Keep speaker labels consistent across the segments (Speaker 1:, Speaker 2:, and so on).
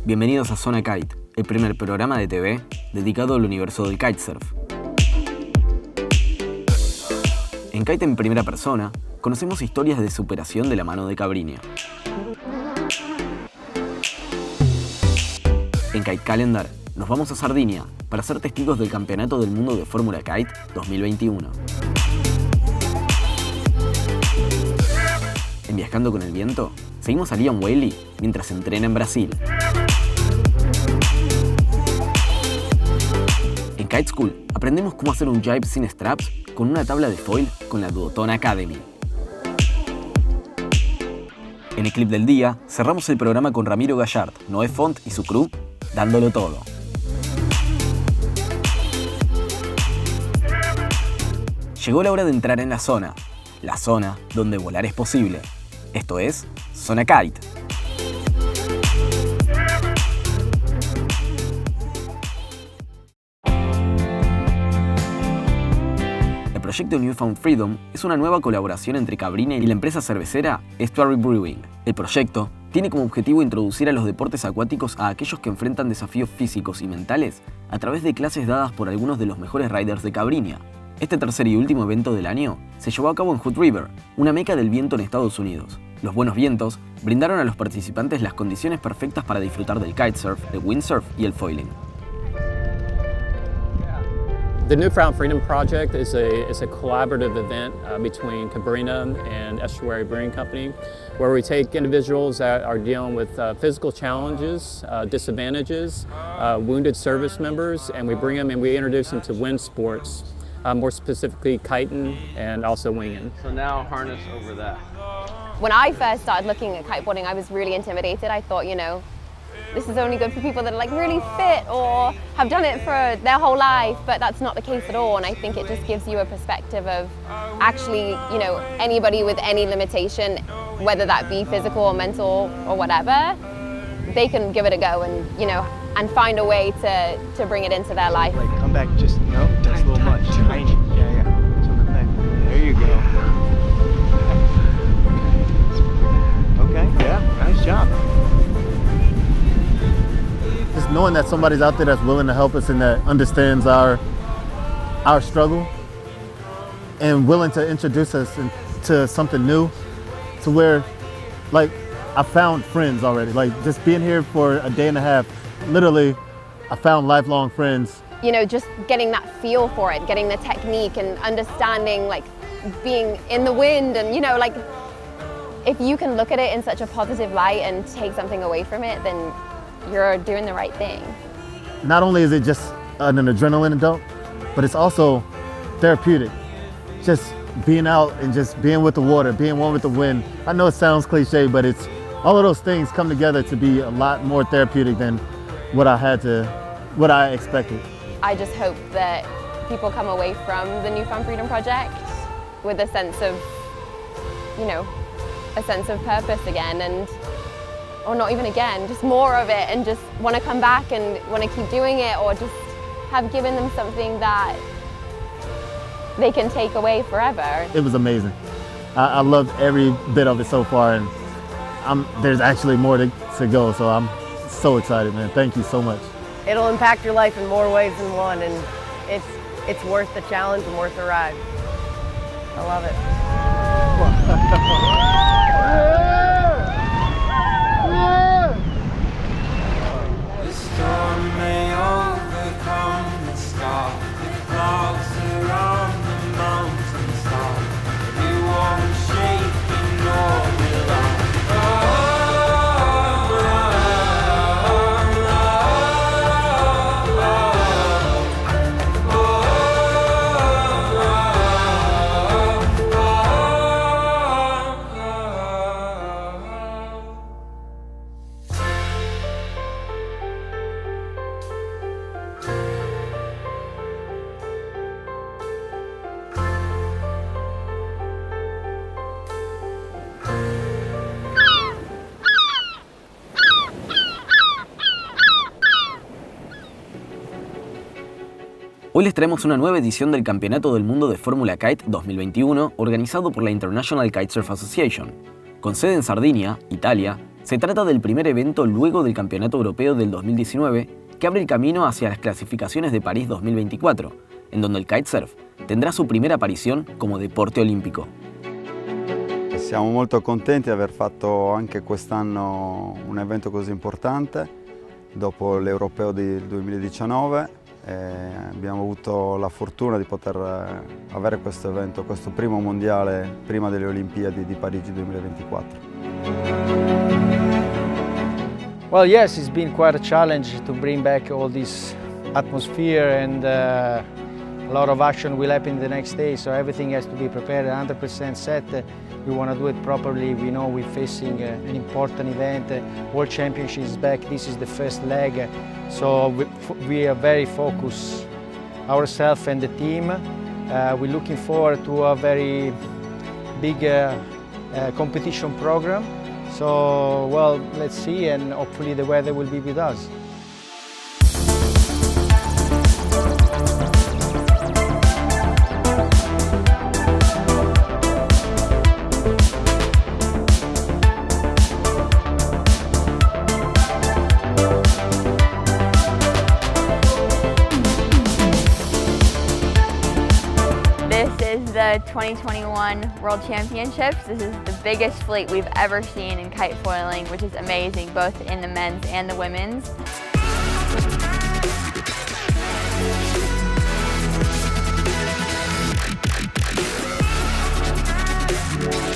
Speaker 1: Bienvenidos a Zona Kite, el primer programa de TV dedicado al universo del kitesurf. En Kite en primera persona, conocemos historias de superación de la mano de Cabriña. En Kite Calendar, nos vamos a Sardinia para ser testigos del Campeonato del Mundo de Fórmula Kite 2021. En Viajando con el Viento, seguimos a Liam Whaley mientras entrena en Brasil. En Kite School, aprendemos cómo hacer un jibe sin straps con una tabla de foil con la Duotone Academy. En el clip del día, cerramos el programa con Ramiro Gallard, Noé Font y su crew, dándolo todo. Llegó la hora de entrar en la zona donde volar es posible. Esto es Zona Kite. El proyecto Newfound Freedom es una nueva colaboración entre Cabriña y la empresa cervecera Estuary Brewing. El proyecto tiene como objetivo introducir a los deportes acuáticos a aquellos que enfrentan desafíos físicos y mentales a través de clases dadas por algunos de los mejores riders de Cabriña. Este tercer y último evento del año se llevó a cabo en Hood River, una meca del viento en Estados Unidos. Los buenos vientos brindaron a los participantes las condiciones perfectas para disfrutar del kitesurf, el windsurf y el foiling.
Speaker 2: The Newfound Freedom Project is a collaborative event between Cabriña and Estuary Brewing Company, where we take individuals that are dealing with physical challenges, disadvantages, wounded service members, and we bring them and we introduce them to wind sports, more specifically kiting and also winging.
Speaker 3: So now harness over that.
Speaker 4: When I first started looking at kiteboarding, I was really intimidated. I thought, this is only good for people that are like really fit or have done it for their whole life, but that's not the case at all. And I think it just gives you a perspective of actually, anybody with any limitation, whether that be physical or mental or whatever, they can give it a go and find a way to bring it into their life.
Speaker 5: Like come back, just no, that's a little much. Tiny. Yeah. So come back. There you go. Okay, yeah, nice job.
Speaker 6: Just knowing that somebody's out there that's willing to help us and that understands our struggle and willing to introduce us to something new, to where, like, I found friends already. Like, just being here for a day and a half, literally, I found lifelong friends.
Speaker 4: Just getting that feel for it, getting the technique and understanding, like, being in the wind and, if you can look at it in such a positive light and take something away from it, then you're doing the right thing.
Speaker 6: Not only is it just an adrenaline dump, but it's also therapeutic. Just being out and just being with the water, being one with the wind. I know it sounds cliche, but it's all of those things come together to be a lot more therapeutic than what I expected.
Speaker 4: I just hope that people come away from the Newfound Freedom Project with a sense of, a sense of purpose again, or not even again, just more of it, and just want to come back and want to keep doing it, or just have given them something that they can take away forever.
Speaker 6: It was amazing. I loved every bit of it so far, and there's actually more to go, so I'm so excited, man. Thank you so much.
Speaker 7: It'll impact your life in more ways than one, and it's worth the challenge and worth the ride. I love it.
Speaker 8: The storm may overcome the sky, the clouds surround the mountaintop. You won't shake and nor will I.
Speaker 1: Hoy les traemos una nueva edición del Campeonato del Mundo de Fórmula Kite 2021 organizado por la International Kitesurf Association. Con sede en Sardinia, Italia, Se trata del primer evento luego del Campeonato Europeo del 2019 que abre el camino hacia las clasificaciones de París 2024, en donde el kitesurf tendrà su primera aparición como deporte olimpico.
Speaker 3: Siamo molto contenti di aver fatto anche quest'anno un evento così importante, dopo l'Europeo del 2019. Abbiamo avuto la fortuna di poter avere questo evento, questo primo mondiale prima delle Olimpiadi di Parigi 2024.
Speaker 9: Well, yes, it's been quite a challenge to bring back all this atmosphere, and a lot of action will happen the next day, so everything has to be prepared 100% set. We want to do it properly. We know we're facing an important event. World Championship is back. This is the first leg, so we are very focused, ourselves and the team. We're looking forward to a very big competition program. So, well, let's see, and hopefully the weather will be with us.
Speaker 10: The 2021 World Championships. This is the biggest fleet we've ever seen in kite foiling, which is amazing, both in the men's and the women's.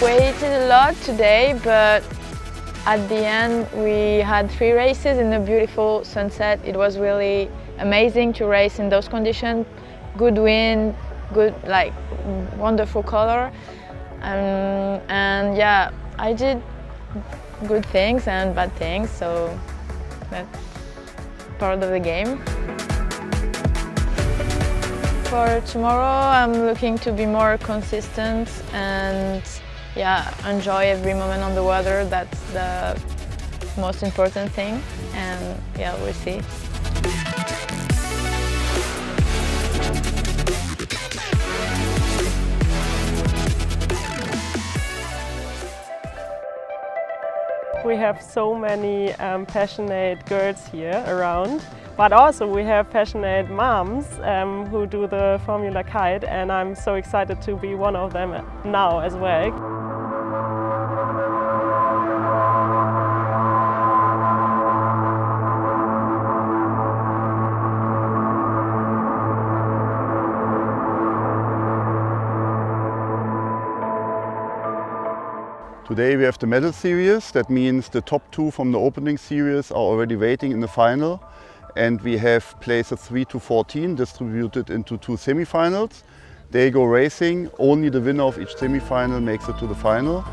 Speaker 11: Waited a lot today, but at the end we had 3 races in a beautiful sunset. It was really amazing to race in those conditions. Good wind, good, like, wonderful color, and yeah, I did good things and bad things, so that's part of the game. For tomorrow, I'm looking to be more consistent and yeah, enjoy every moment on the water. That's the most important thing, and yeah, we'll see.
Speaker 12: We have so many passionate girls here around, but also we have passionate moms who do the Formula Kite, and I'm so excited to be one of them now as well.
Speaker 3: Today we have the medal series. That means the top 2 from the opening series are already waiting in the final, and we have places 3 to 14 distributed into 2 semifinals. They go racing. Only the winner of each semifinal makes it to the final,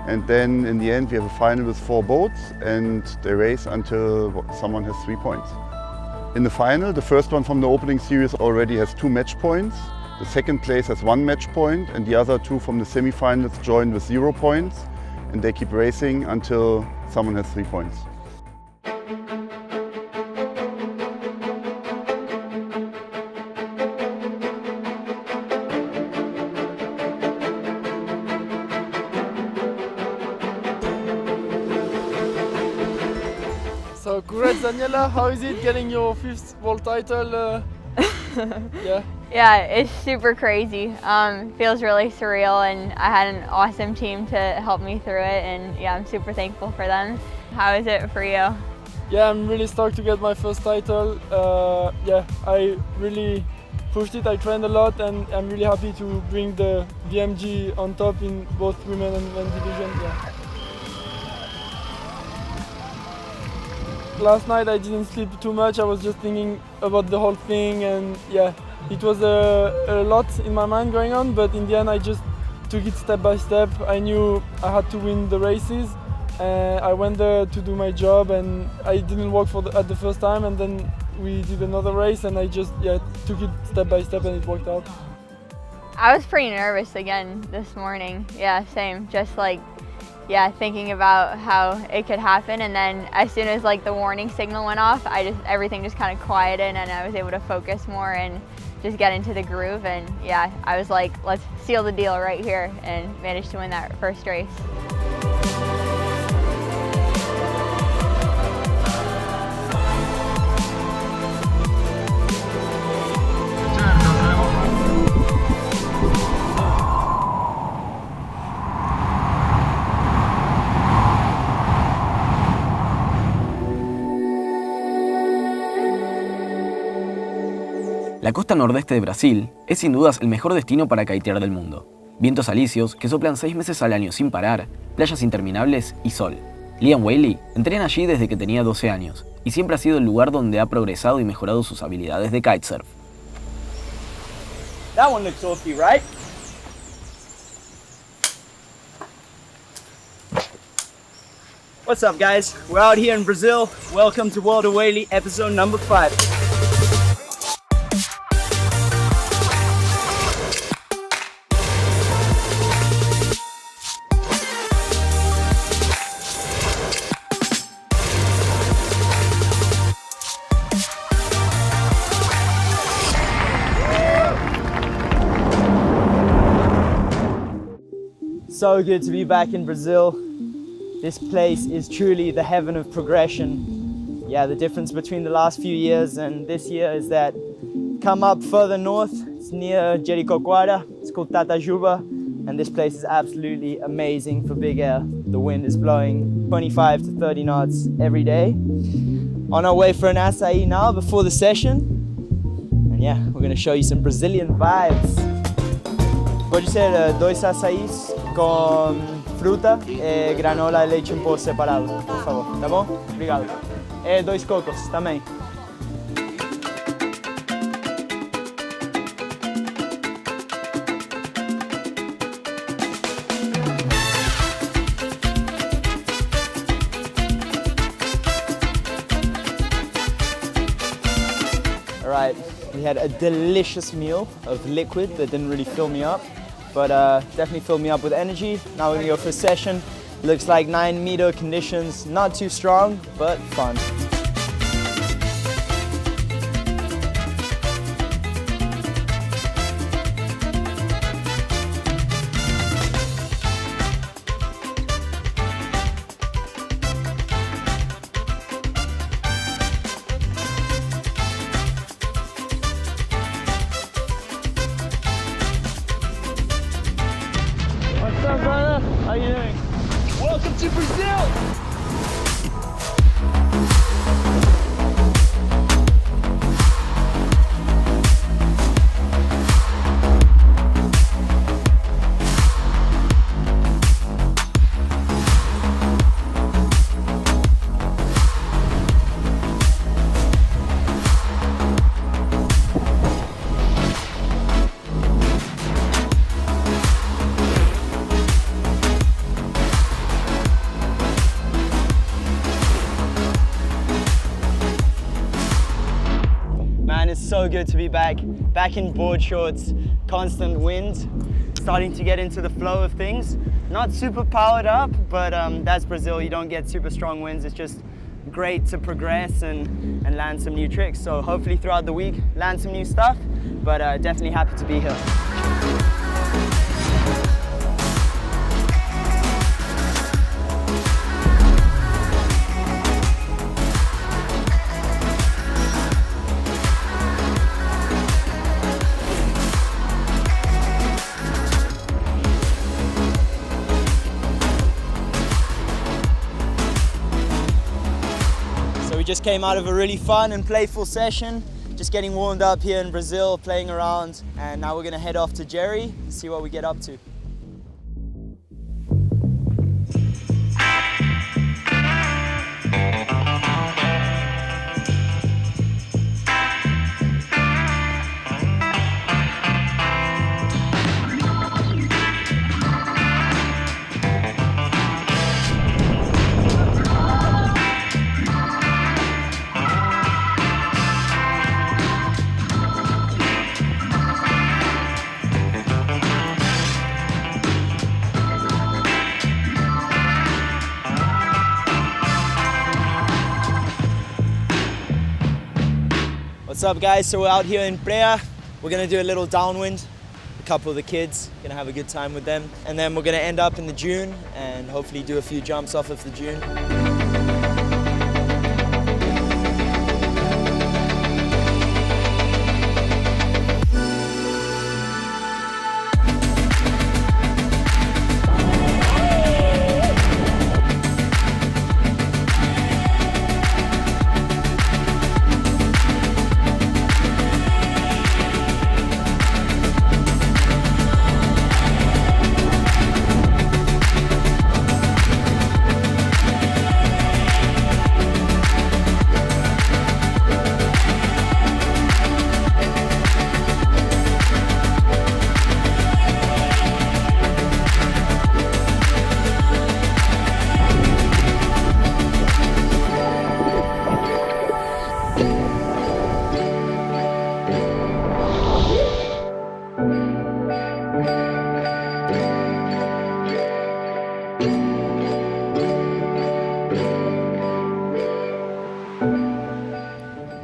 Speaker 3: and then in the end we have a final with 4 boats, and they race until someone has 3 points. In the final, the first one from the opening series already has 2 match points. The second place has 1 match point, and the other 2 from the semifinals join with 0 points. And they keep racing until someone has 3 points.
Speaker 13: So congrats, Daniela. How is it getting your 5th world title?
Speaker 10: Yeah, it's super crazy. Feels really surreal, and I had an awesome team to help me through it, and yeah, I'm super thankful for them. How is it for you?
Speaker 13: Yeah, I'm really stoked to get my first title. Yeah, I really pushed it. I trained a lot, and I'm really happy to bring the VMG on top in both women and men divisions. Yeah. Last night I didn't sleep too much. I was just thinking about the whole thing, and yeah, it was a lot in my mind going on, but in the end I just took it step by step. I knew I had to win the races. I went there to do my job, and I didn't work at the first time, and then we did another race, and I just took it step by step, and it worked out.
Speaker 10: I was pretty nervous again this morning. Yeah, same. Just like, yeah, thinking about how it could happen, and then as soon as like the warning signal went off, everything just kind of quieted, and I was able to focus more and just get into the groove. And yeah, I was like, let's seal the deal right here, and managed to win that first race.
Speaker 1: La costa nordeste de Brasil es sin dudas el mejor destino para kitear del mundo. Vientos alisios que soplan 6 meses al año sin parar, playas interminables y sol. Liam Whaley entrena allí desde que tenía 12 años y siempre ha sido el lugar donde ha progresado y mejorado sus habilidades de kitesurf.
Speaker 14: That one looks okay, right? What's up, guys? We're out here in Brazil. Welcome to World of Whaley, episode number 5. So good to be back in Brazil. This place is truly the heaven of progression. Yeah, the difference between the last few years and this year is that come up further north, it's near Jericoacoara, it's called Tatajuba, and this place is absolutely amazing for big air. The wind is blowing 25 to 30 knots every day. On our way for an açaí now before the session. And yeah, we're gonna show you some Brazilian vibes. Pode ser 2 açaís com fruta e granola e leite em pó separado, por favor, tá bom? Obrigado. E 2 cocos também. Alright, we had a delicious meal of liquid that didn't really fill me up. But definitely filled me up with energy. Now we're gonna go for a session. Looks like 9-meter conditions, not too strong, but fun. What's up, brother? How you doing? Welcome to Brazil! Man, it's so good to be back in board shorts, constant wind, starting to get into the flow of things. Not super powered up, but that's Brazil. You don't get super strong winds. It's just great to progress and land some new tricks. So hopefully throughout the week, land some new stuff, but definitely happy to be here. We just came out of a really fun and playful session, just getting warmed up here in Brazil, playing around, and now we're gonna head off to Jerry, see what we get up to. What's up, guys? So we're out here in Praia. We're gonna do a little downwind. A couple of the kids, gonna have a good time with them. And then we're gonna end up in the dune and hopefully do a few jumps off of the dune.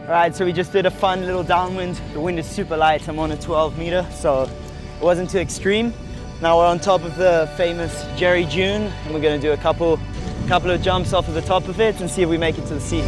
Speaker 14: Alright, so we just did a fun little downwind. The wind is super light, I'm on a 12 meter, so it wasn't too extreme. Now we're on top of the famous Jerry Dune, and we're gonna do a couple of jumps off of the top of it and see if we make it to the sea.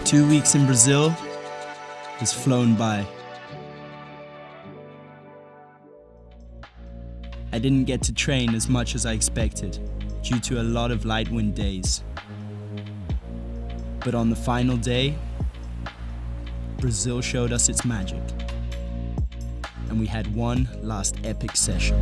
Speaker 15: 2 weeks in Brazil has flown by. I didn't get to train as much as I expected due to a lot of light wind days. But on the final day, Brazil showed us its magic, and we had one last epic session.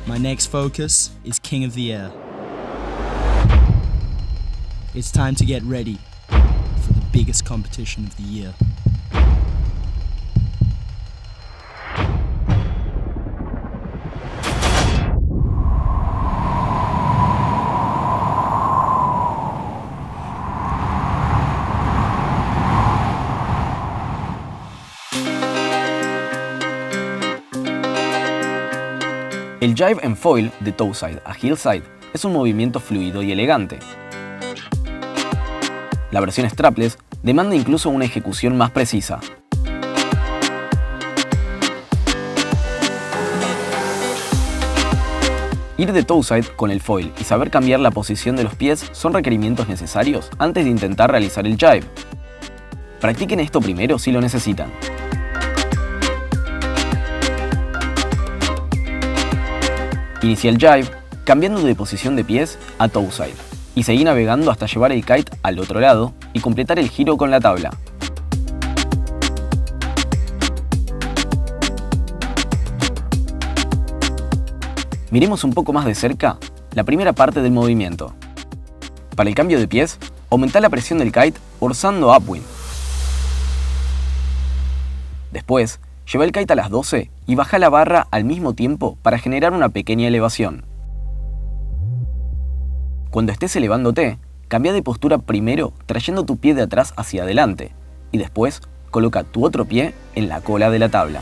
Speaker 15: My next focus is King of the Air. It's time to get ready for the biggest competition of the year.
Speaker 1: El jive en foil de toeside a hillside es un movimiento fluido y elegante. La versión strapless demanda incluso una ejecución más precisa. Ir de toeside con el foil y saber cambiar la posición de los pies son requerimientos necesarios antes de intentar realizar el jive. Practiquen esto primero si lo necesitan. Inicia el jive cambiando de posición de pies a toeside y seguí navegando hasta llevar el kite al otro lado y completar el giro con la tabla. Miremos un poco más de cerca la primera parte del movimiento. Para el cambio de pies, aumenta la presión del kite forzando upwind. Después, lleva el kite a las 12 y baja la barra al mismo tiempo para generar una pequeña elevación. Cuando estés elevándote, cambia de postura primero trayendo tu pie de atrás hacia adelante y después coloca tu otro pie en la cola de la tabla.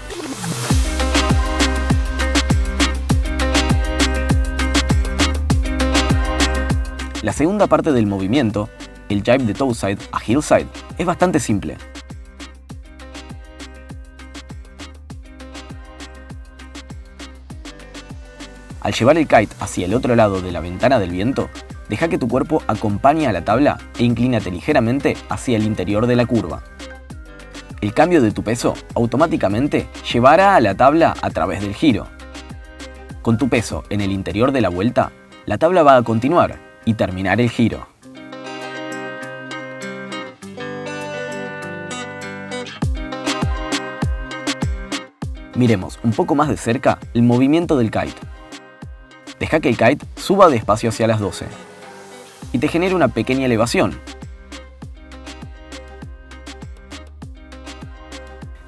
Speaker 1: La segunda parte del movimiento, el jive de toeside a hillside, es bastante simple. Al llevar el kite hacia el otro lado de la ventana del viento, deja que tu cuerpo acompañe a la tabla e inclínate ligeramente hacia el interior de la curva. El cambio de tu peso automáticamente llevará a la tabla a través del giro. Con tu peso en el interior de la vuelta, la tabla va a continuar y terminar el giro. Miremos un poco más de cerca el movimiento del kite. Deja que el kite suba despacio hacia las 12 y te genere una pequeña elevación.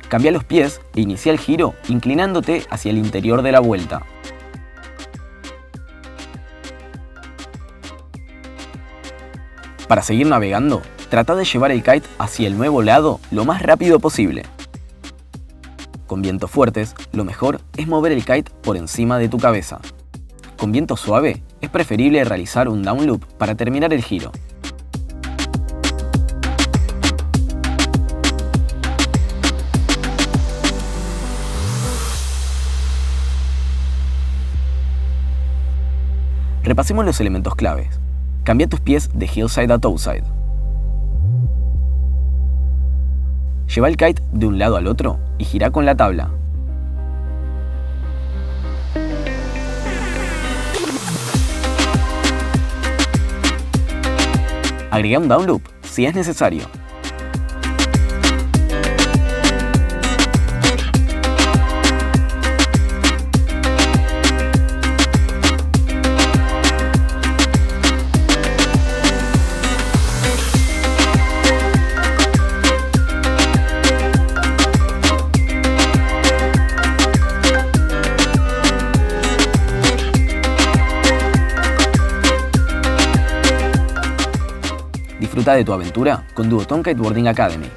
Speaker 1: Cambia los pies e inicia el giro inclinándote hacia el interior de la vuelta. Para seguir navegando, trata de llevar el kite hacia el nuevo lado lo más rápido posible. Con vientos fuertes, lo mejor es mover el kite por encima de tu cabeza. Con viento suave, es preferible realizar un down loop para terminar el giro. Repasemos los elementos claves. Cambia tus pies de hillside a toeside. Lleva el kite de un lado al otro y gira con la tabla. Agrega un down loop si es necesario. Disfruta de tu aventura con Duotone Kiteboarding Academy.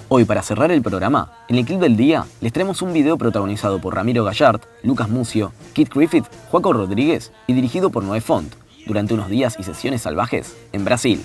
Speaker 1: Hoy, para cerrar el programa, en el clip del día les traemos un video protagonizado por Ramiro Gallart, Lucas Mucio, Kit Griffith, Joaco Rodríguez y dirigido por Noé Font, durante unos días y sesiones salvajes en Brasil.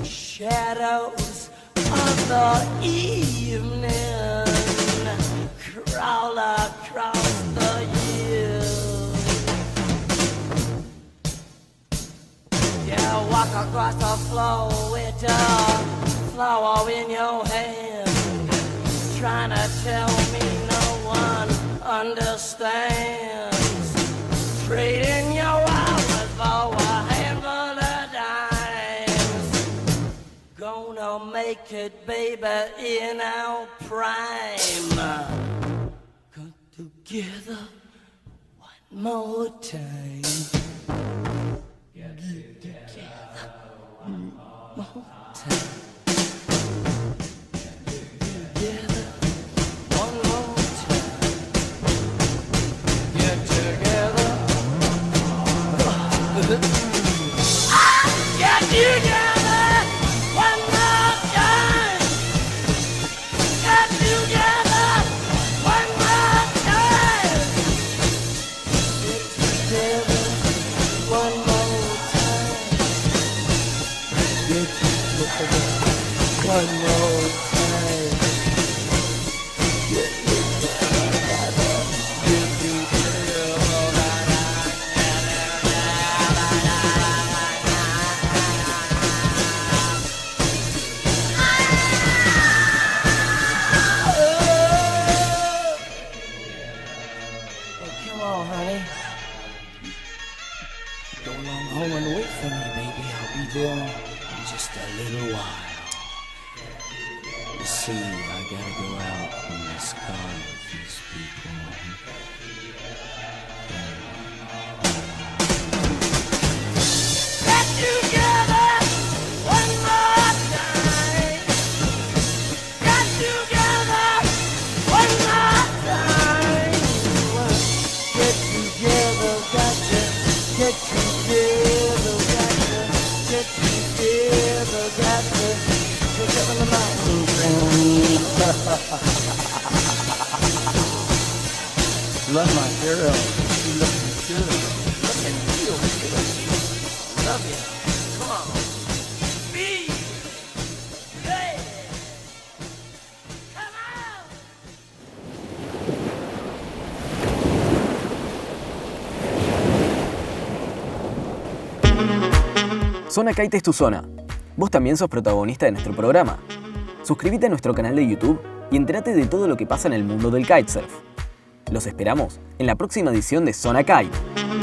Speaker 8: Shadows of the evening crawl across the hills. Yeah, walk across the floor with a flower in your hand, trying to tell me no one understands. Trading your hours for a handful of dimes. Gonna make it, baby, in our prime. Come together one more time. Get together one more time.
Speaker 16: Together
Speaker 8: girl. You looking good. Looking real good. Love you. Come on. Be there. Come on.
Speaker 1: Zona Kite es tu zona. Vos también sos protagonista de nuestro programa. Suscríbete a nuestro canal de YouTube y entérate de todo lo que pasa en el mundo del kitesurf. Los esperamos en la próxima edición de Zona Kite.